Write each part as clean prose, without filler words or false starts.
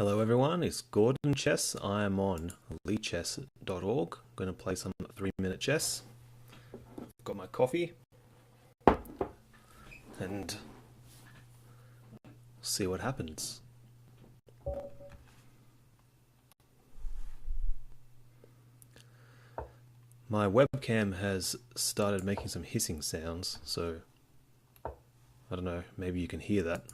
Hello everyone, it's Gordon Chess. I am on elitechess.org. I'm going to play some 3-minute chess. I've got my coffee and see what happens. My webcam has started making some hissing sounds, so I don't know, maybe you can hear that.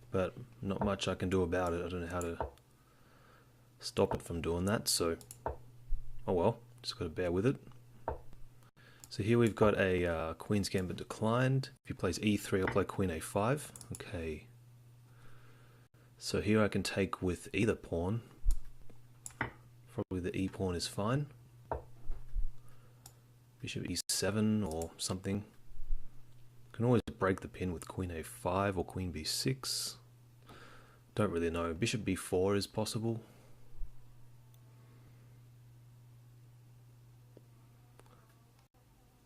But not much I can do about it. I don't know how to stop it from doing that, so oh well, just got to bear with it. So here we've got a Queen's Gambit declined. If he plays e3, I'll play Queen a5. Okay. So here I can take with either pawn. Probably the e pawn is fine. Bishop e7 or something. Can always break the pin with Queen a5 or Queen b6. Don't really know. Bishop b4 is possible.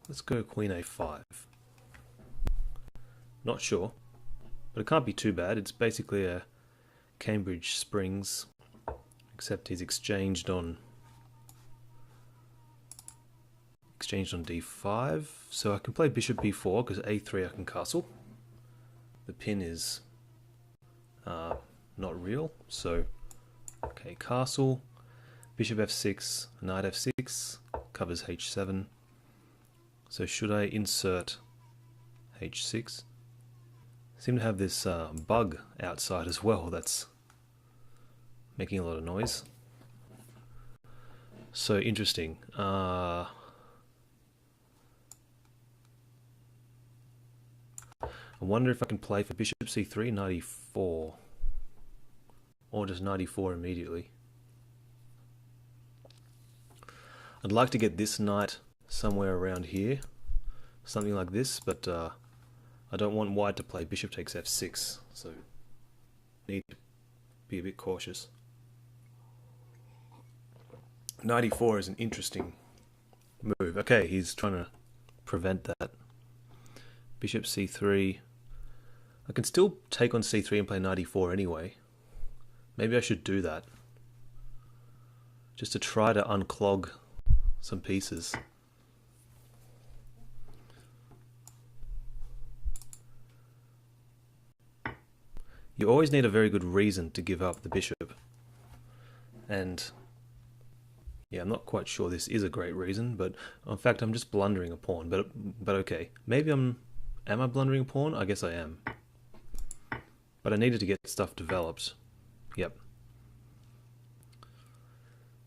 Let's go Queen a5. Not sure, but it can't be too bad. It's basically a Cambridge Springs, except he's exchanged on d5, so I can play bishop b4 because a3 I can castle. The pin is not real, so okay, castle, bishop f6, knight f6, covers h7. So should I insert h6? Seem to have this bug outside as well that's making a lot of noise. So interesting. I wonder if I can play for bishop c3, knight e4, or just knight e4 immediately. I'd like to get this knight somewhere around here, something like this, but I don't want white to play bishop takes f6, so need to be a bit cautious. Knight e4 is an interesting move. Okay, he's trying to prevent that. Bishop c3. I can still take on c3 and play knight e4 anyway. Maybe I should do that, just to try to unclog some pieces. You always need a very good reason to give up the bishop, and yeah, I'm not quite sure this is a great reason, but in fact I'm just blundering a pawn, but okay, maybe am I blundering a pawn? I guess I am. But I needed to get stuff developed. Yep.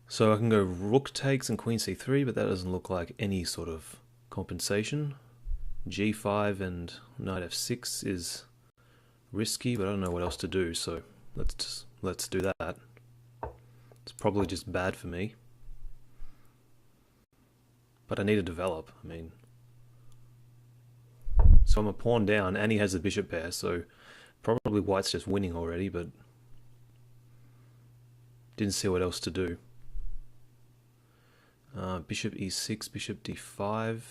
So I can go rook takes and queen c3, but that doesn't look like any sort of compensation. g5 and knight f6 is risky, but I don't know what else to do, so let's do that. It's probably just bad for me. But I need to develop, I mean. So I'm a pawn down, and he has a bishop pair, so probably white's just winning already, but didn't see what else to do. Bishop e6, bishop d5.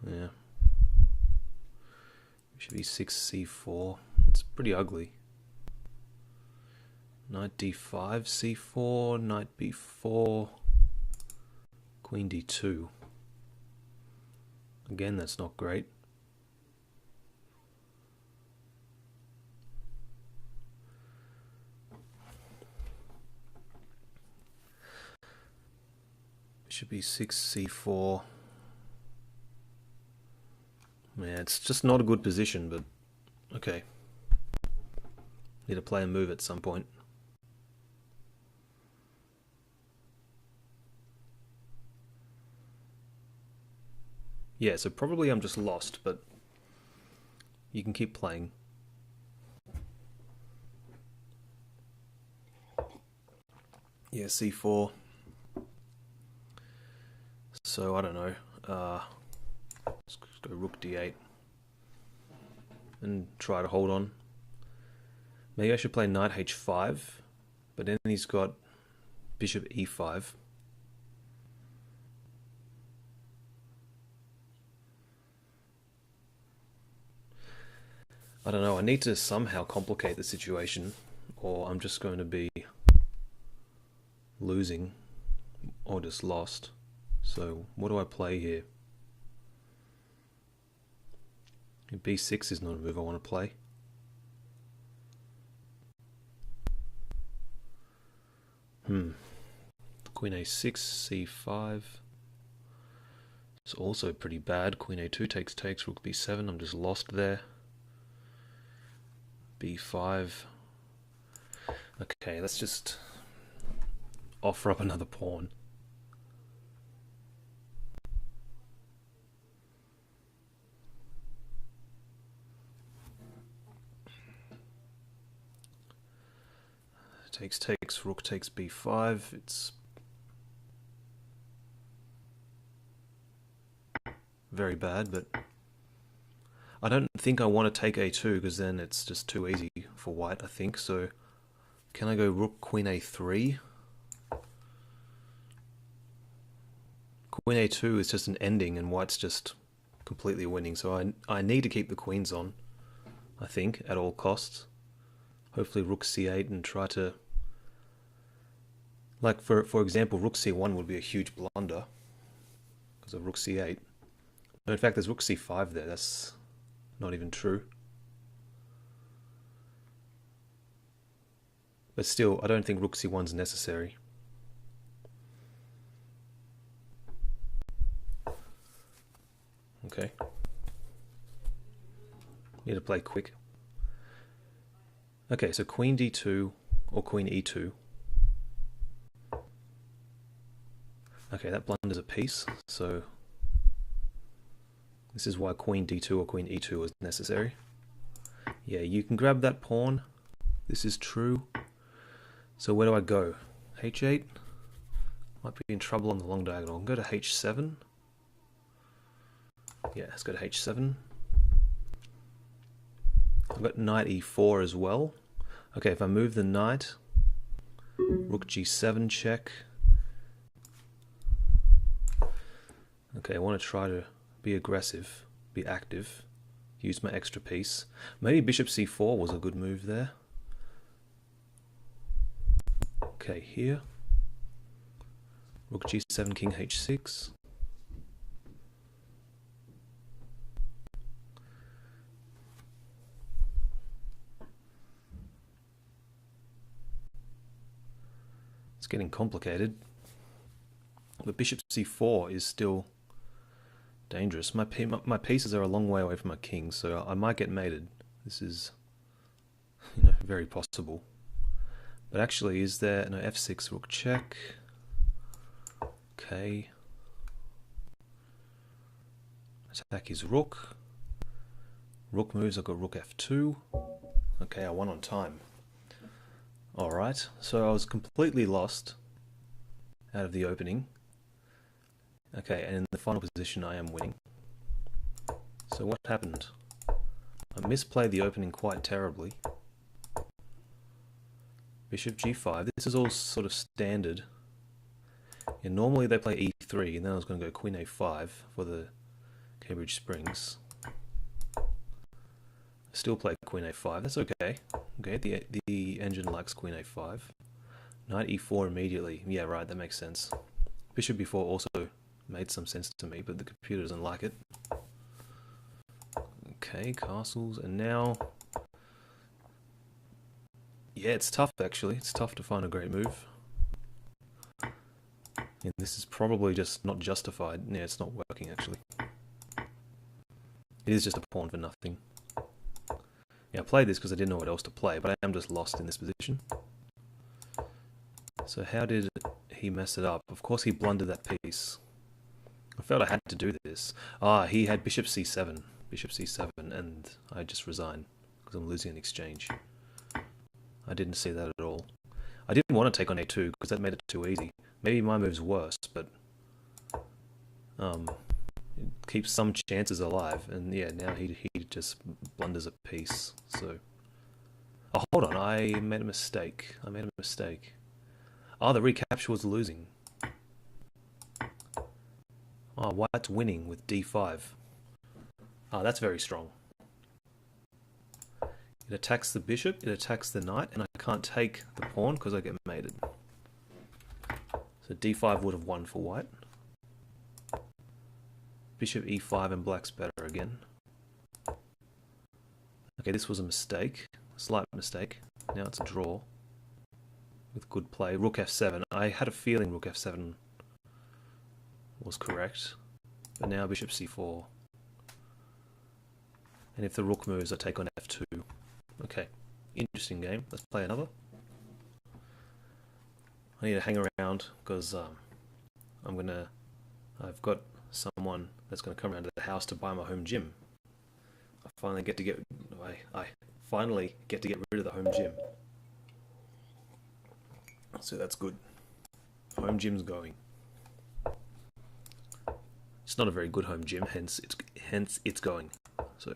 Yeah. Bishop e6, c4. It's pretty ugly. Knight d5, c4, knight b4, queen d2. Again, that's not great. Bishop e6, c4. Yeah, it's just not a good position, but okay. Need to play a move at some point. Yeah, so probably I'm just lost, but you can keep playing. Yeah, c4. So I don't know. Let's go rook d8 and try to hold on. Maybe I should play knight h5, but then he's got bishop e5. I don't know, I need to somehow complicate the situation, or I'm just going to be losing, or just lost. So what do I play here? B6 is not a move I want to play. Queen A6, C5. It's also pretty bad. Queen A2 takes, rook B7. I'm just lost there. B5. Okay, let's just offer up another pawn. Takes, rook takes B5. It's very bad, but I don't think I want to take A2 because then it's just too easy for white, I think. So can I go rook queen A3? Queen A2 is just an ending and white's just completely winning. So I need to keep the queens on, I think, at all costs. Hopefully rook C8 and try to... Like, for example, rook C1 would be a huge blunder because of rook C8. No, in fact, there's rook C5 there. That's not even true. But still, I don't think rook C1's necessary. Okay. Need to play quick. Okay, so queen D2 or queen E2. Okay, that blunders a piece, so this is why queen D2 or queen E2 is necessary. Yeah, you can grab that pawn. This is true. So where do I go? H8? Might be in trouble on the long diagonal. I'll go to H7. Yeah, let's go to H7. I've got knight E4 as well. Okay, if I move the knight, rook G7 check. Okay, I want to try to be aggressive, be active, use my extra piece. Maybe bishop C4 was a good move there. Okay, here. Rook G7, king H6. It's getting complicated. But bishop C4 is still dangerous. My pieces are a long way away from my king, so I might get mated. This is, very possible. But actually, is there no F6 rook check? Okay. Attack his rook. Rook moves. I've got rook F2. Okay, I won on time. All right. So I was completely lost out of the opening. Okay, and in the final position I am winning. So what happened? I misplayed the opening quite terribly. Bishop G5. This is all sort of standard. Yeah, normally they play E3, and then I was going to go Queen A5 for the Cambridge Springs. Still play Queen A5. That's okay. Okay, the engine likes Queen A5. Knight E4 immediately. Yeah, right. That makes sense. Bishop B4 also made some sense to me, but the computer doesn't like it. Okay, castles, and now... Yeah, it's tough actually. It's tough to find a great move. And this is probably just not justified. Yeah, it's not working actually. It is just a pawn for nothing. Yeah, I played this because I didn't know what else to play, but I am just lost in this position. So how did he mess it up? Of course he blundered that piece. I felt I had to do this. He had bishop c7, and I just resigned because I'm losing an exchange. I didn't see that at all. I didn't want to take on a2 because that made it too easy. Maybe my move's worse, but it keeps some chances alive. And yeah, now he just blunders a piece. So, oh, hold on, I made a mistake. The recapture was losing. Oh, white's winning with d5. That's very strong. It attacks the bishop, it attacks the knight, and I can't take the pawn because I get mated. So d5 would have won for white. Bishop e5 and black's better again. Okay, this was a mistake, a slight mistake. Now it's a draw with good play. Rook f7. I had a feeling rook f7 was correct, but now bishop c4. And if the rook moves, I take on f2. Okay, interesting game. Let's play another. I need to hang around because I've got someone that's gonna come around to the house to buy my home gym. I finally get to get rid of the home gym. So that's good. Home gym's going. It's not a very good home gym, hence it's going. So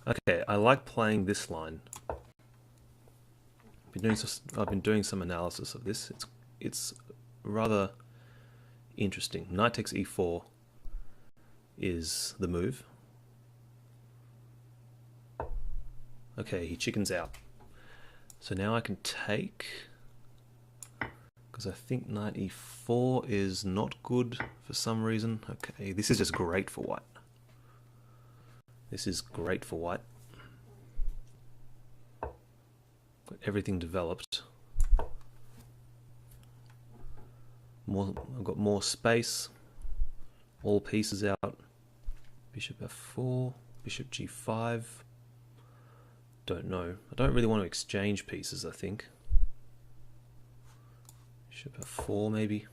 okay, I like playing this line. I've been doing some analysis of this. It's rather interesting. Knight takes e4 is the move. Okay, he chickens out. So now I can take, because I think knight e4 is not good for some reason. Okay, this is just great for white. This is great for white. Got everything developed. I've got more space. All pieces out. Bishop f4, bishop g5. Don't know. I don't really want to exchange pieces, I think. Bishop f4 maybe.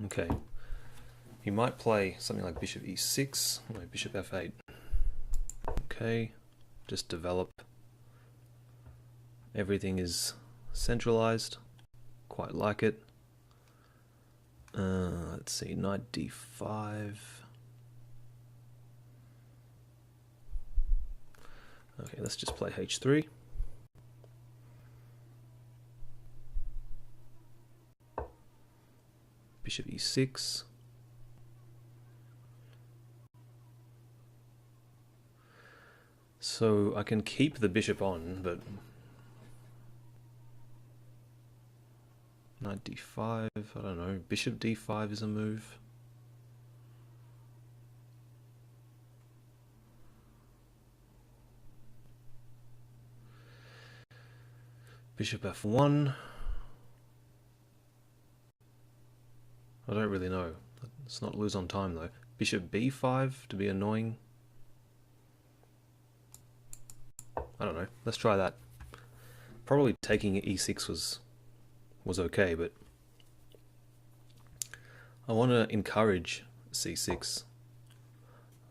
Okay. He might play something like bishop e6, no, bishop f8. Okay. Just develop. Everything is centralized. Quite like it. Let's see, knight d5. Okay, let's just play h3. Bishop e6. So I can keep the bishop on, but knight d5, I don't know, bishop d5 is a move. Bishop f1. I don't really know. Let's not lose on time though. Bishop b5 to be annoying. I don't know. Let's try that. Probably taking e6 was okay, but I want to encourage c6.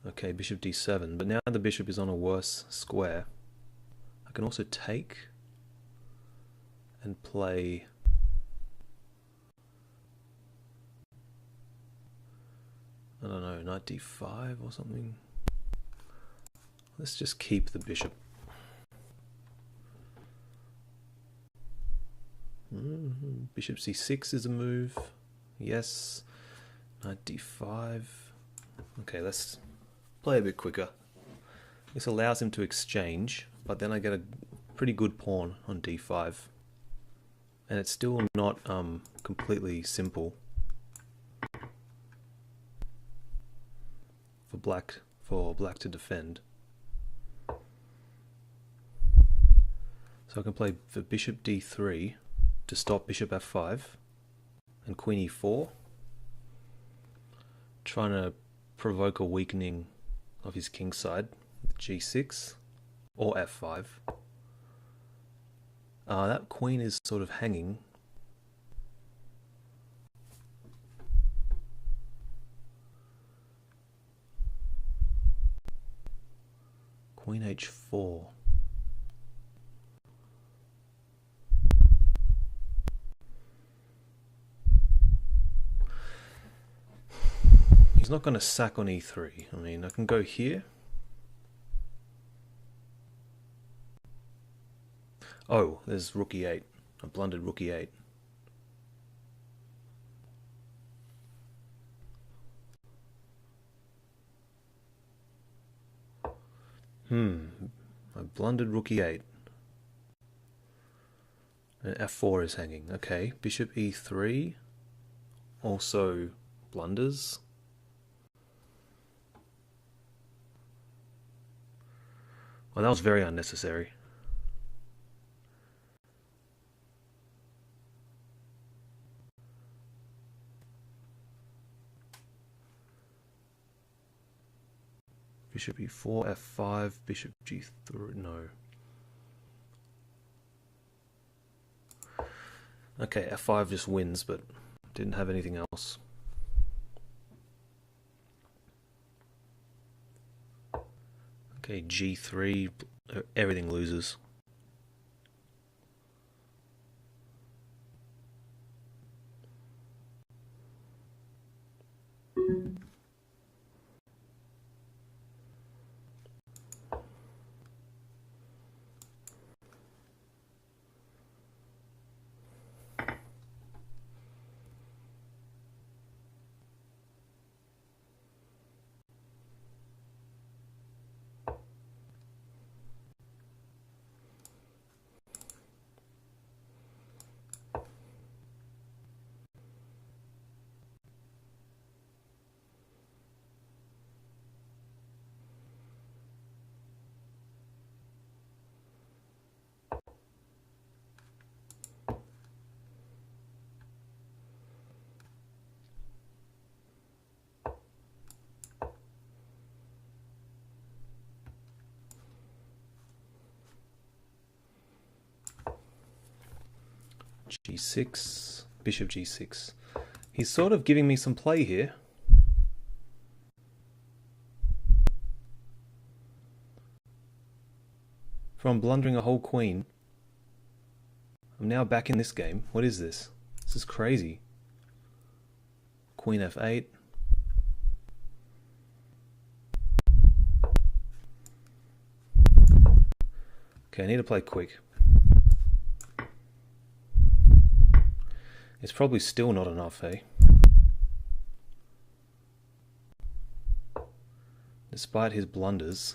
Okay, bishop d7, but now the bishop is on a worse square. I can also take and play I don't know, knight d5 or something. Let's just keep the bishop. Bishop c6 is a move. Yes. Knight d5. Okay, let's play a bit quicker. This allows him to exchange, but then I get a pretty good pawn on d5. And it's still not completely simple for black to defend. So I can play for bishop d3 to stop bishop f5 and queen e4, trying to provoke a weakening of his king side with g6 or f5. That queen is sort of hanging. Queen h4. He's not going to sack on e3. I mean, I can go here. Oh, there's rook e8. I blundered rook e8. I blundered rook e8. And f4 is hanging. Okay, bishop e3 also blunders. Well, that was very unnecessary. Bishop e4, f5, bishop g3, no. Okay, f5 just wins, but didn't have anything else. Okay, g3, everything loses. G6, bishop g6. He's sort of giving me some play here. From blundering a whole queen, I'm now back in this game. What is this? This is crazy. Queen f8. Okay, I need to play quick. It's probably still not enough, eh? Despite his blunders.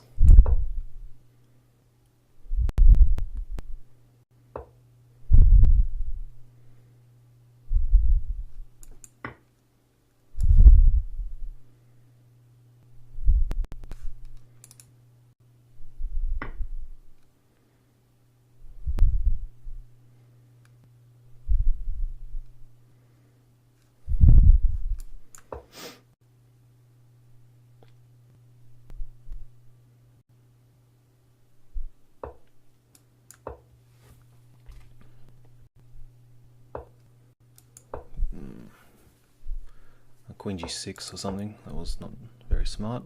Queen g6 or something. That was not very smart.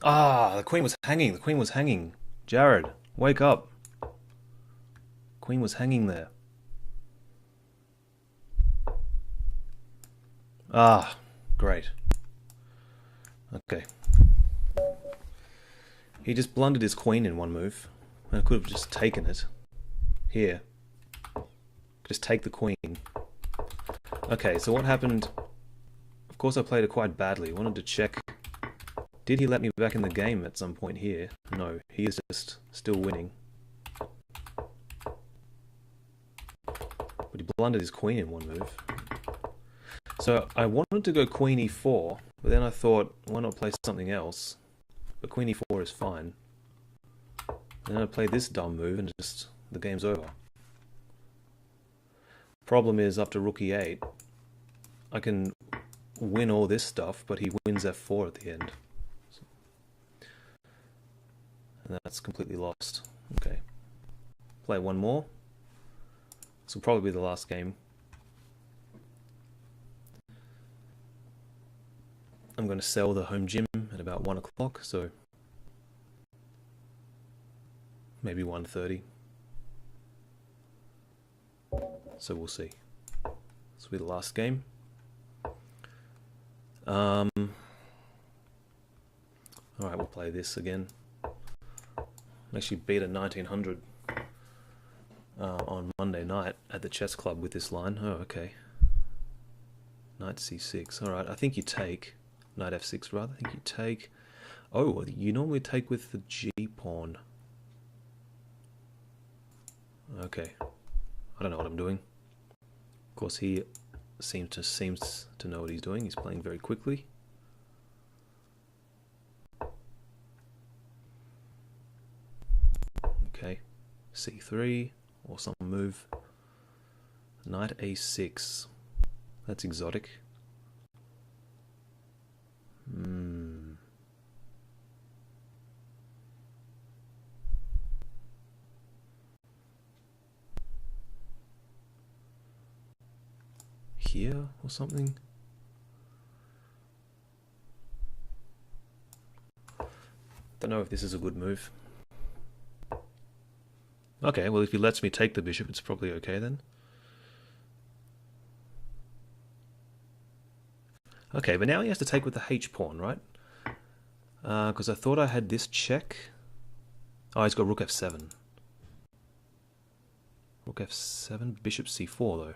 Ah, the queen was hanging. The queen was hanging. Jared, wake up. Queen was hanging there. Ah, great. Okay. He just blundered his queen in one move. I could have just taken it. Here. Just take the queen. Okay, so what happened? Of course I played it quite badly. I wanted to check. Did he let me back in the game at some point here? No, he is just still winning. But he blundered his queen in one move. So I wanted to go queen e4, but then I thought, why not play something else? But queen e4 is fine. And then I play this dumb move and just the game's over. Problem is, after rook e8, I can win all this stuff, but he wins f4 at the end. And that's completely lost. Okay. Play one more. This will probably be the last game. I'm going to sell the home gym at about 1 o'clock, so maybe 1:30. So we'll see. This will be the last game. Alright, we'll play this again. Actually beat a 1900. on Monday night at the chess club with this line. Oh, okay. Knight c6. Alright, I think you take. Knight f6 rather. I think you take. Oh, you normally take with the g pawn. Okay. I don't know what I'm doing. Of course, he seems to know what he's doing. He's playing very quickly. Okay. c3 or some move. Knight a6. That's exotic. Here or something? Don't know if this is a good move. Okay, well if he lets me take the bishop, it's probably okay then. Okay, but now he has to take with the h-pawn, right? Because I thought I had this check. Oh, he's got rook f7. Rook f7, bishop c4 though.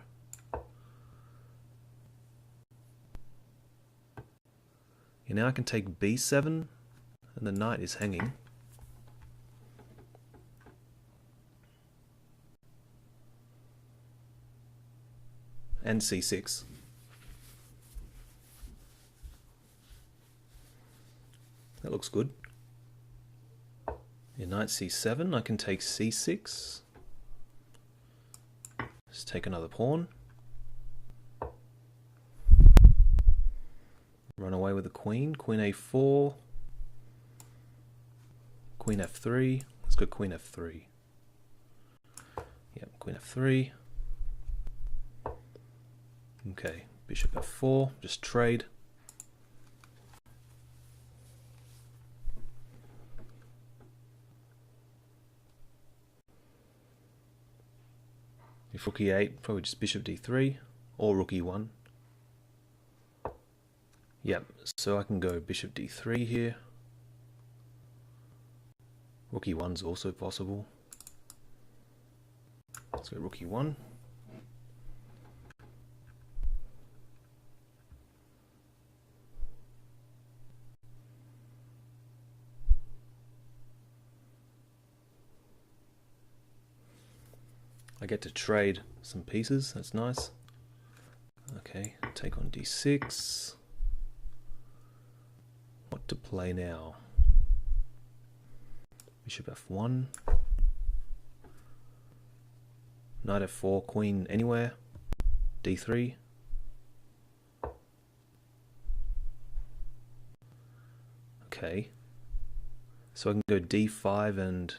Yeah, now I can take b7, and the knight is hanging. And c6. That looks good. Yeah, knight c7, I can take c6. Let's take another pawn. Run away with the queen. Queen a4. Queen f3. Let's go queen f3. Yep, queen f3. Okay, bishop f4. Just trade. If rook e8, probably just bishop d3 or rook e1. Yep, so I can go bishop d3 here. Rook e1's also possible. Let's go rook e1. I get to trade some pieces, that's nice. Okay, take on d6. What to play now? Bishop f1. Knight f4, queen anywhere. d3. Okay. So I can go d5 and...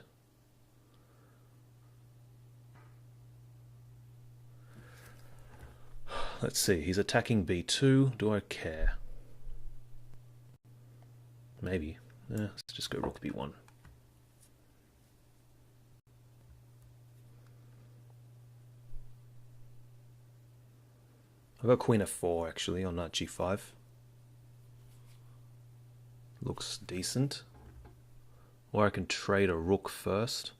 Let's see, he's attacking b2. Do I care? Maybe. Let's just go rook b1. I've got queen f4 actually on knight g5. Looks decent. Or I can trade a rook first.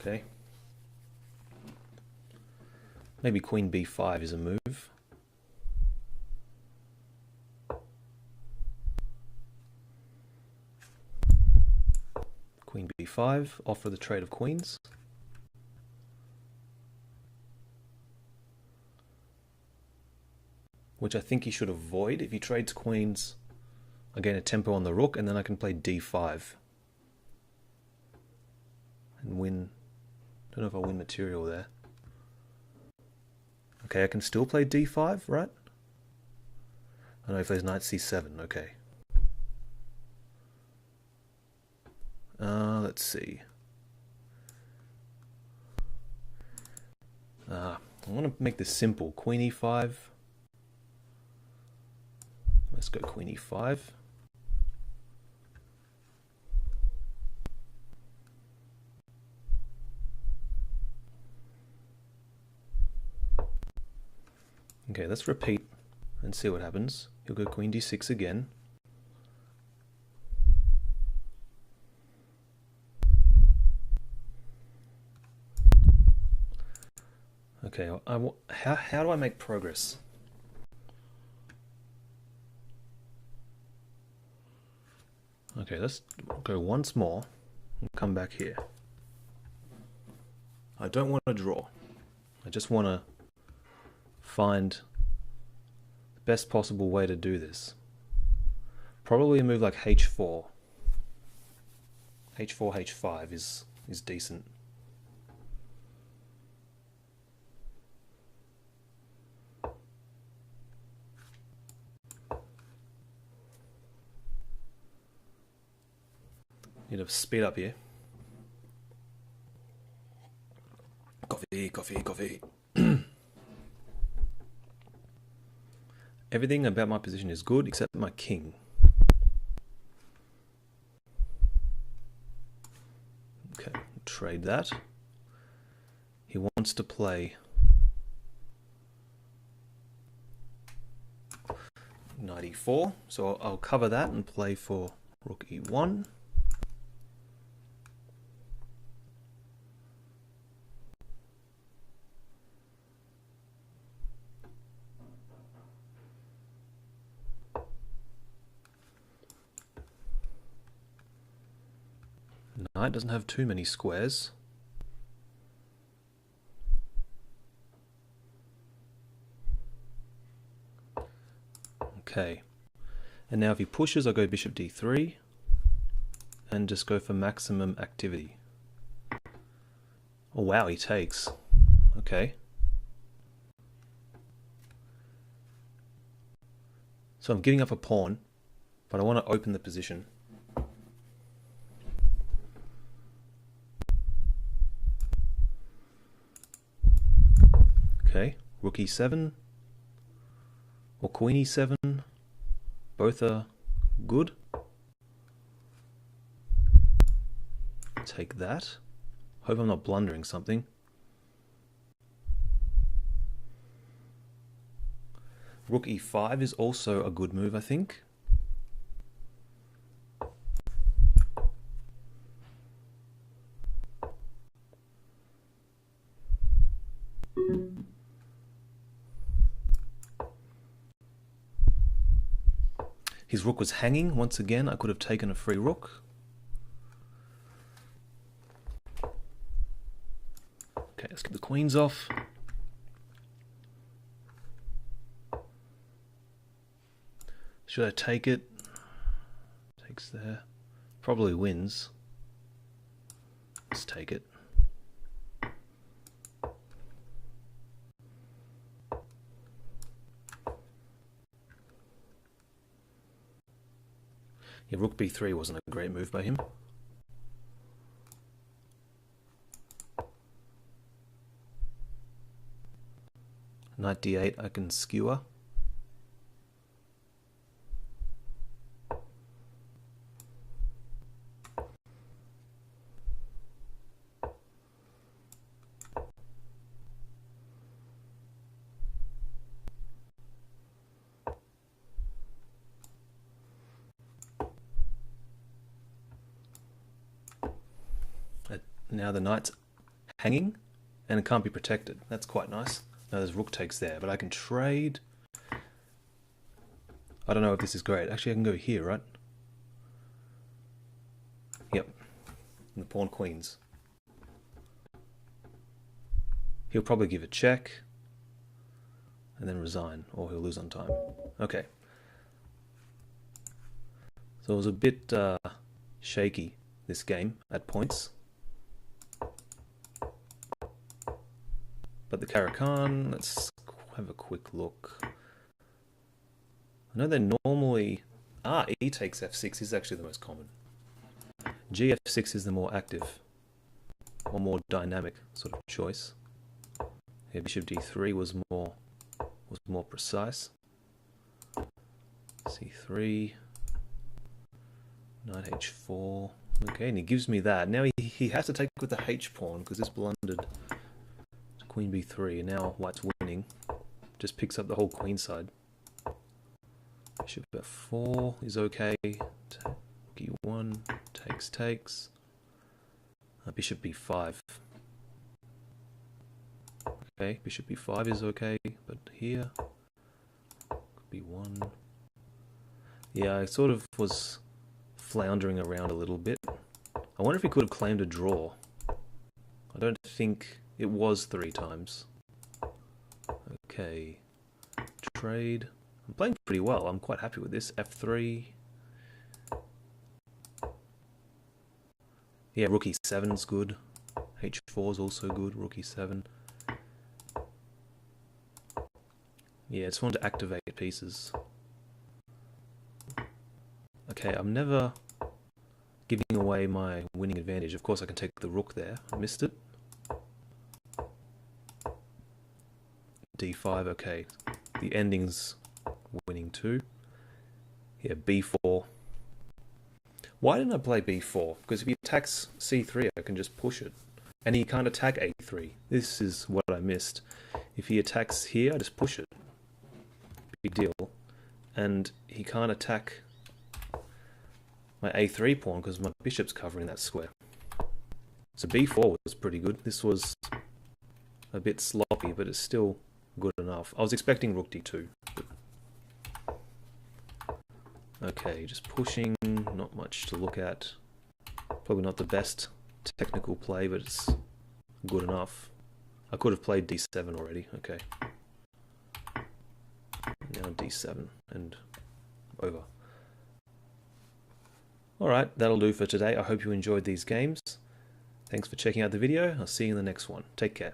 Okay. Maybe queen b5 is a move. Queen b5, offer the trade of queens. Which I think he should avoid. If he trades queens, I gain a tempo on the rook, and then I can play d5. And win. Don't know if I'll win material there. Okay, I can still play d5, right? I know if there's knight c7, okay. Let's see. I want to make this simple. Queen e5. Let's go queen e5. Okay, let's repeat and see what happens. He'll go queen d6 again. Okay, how do I make progress? Okay, let's go once more and come back here. I don't want to draw. I just want to find the best possible way to do this. Probably a move like h4. h4, h5 is decent. Need to speed up here. Coffee. Everything about my position is good except my king. Okay, trade that. He wants to play knight e4, so I'll cover that and play for rook e1. Knight doesn't have too many squares. Okay, and now if he pushes, I'll go bishop d3 and just go for maximum activity. Oh wow, he takes. Okay. So I'm giving up a pawn, but I want to open the position. Okay, rook e7 or queen e7, both are good. Take that. Hope I'm not blundering something. Rook e5 is also a good move, I think. His rook was hanging. Once again, I could have taken a free rook. Okay, let's get the queens off. Should I take it? Takes there. Probably wins. Let's take it. Yeah, rook b3 wasn't a great move by him. Knight d8 I can skewer. Now the knight's hanging and it can't be protected. That's quite nice. Now there's rook takes there, but I can trade. I don't know if this is great. Actually, I can go here, right? Yep. And the pawn queens. He'll probably give a check and then resign, or he'll lose on time. Okay. So it was a bit shaky, this game, at points. But the Caro-Kann, let's have a quick look. I know they're normally... E takes f6 is actually the most common. Gf6 is the more active, or more dynamic sort of choice. Yeah, bishop d3 was more precise. c3, knight h4. Okay, and he gives me that. Now he has to take with the h pawn because this blundered. Queen b3, and now white's winning. just picks up the whole queen side. Bishop f4 is okay. Rook e1, takes. Bishop b5. Okay, bishop b5 is okay, but here, b1. Yeah, I sort of was floundering around a little bit. I wonder if he could have claimed a draw. I don't think it was 3 times. Okay, trade. I'm playing pretty well. I'm quite happy with this. f3. Yeah, rook e7 is good. h4 is also good. Rook e7. Yeah, I just want to activate pieces. Okay, I'm never giving away my winning advantage. Of course, I can take the rook there. I missed it. d5, okay. The ending's winning too. Yeah, b4. Why didn't I play b4? Because if he attacks c3, I can just push it. And he can't attack a3. This is what I missed. If he attacks here, I just push it. Big deal. And he can't attack my a3 pawn because my bishop's covering that square. So b4 was pretty good. This was a bit sloppy, but it's still good enough. I was expecting rook d2. Okay, just pushing, not much to look at. Probably not the best technical play, but it's good enough. I could have played d7 already. Okay. Now d7 and over. Alright, that'll do for today. I hope you enjoyed these games. Thanks for checking out the video. I'll see you in the next one. Take care.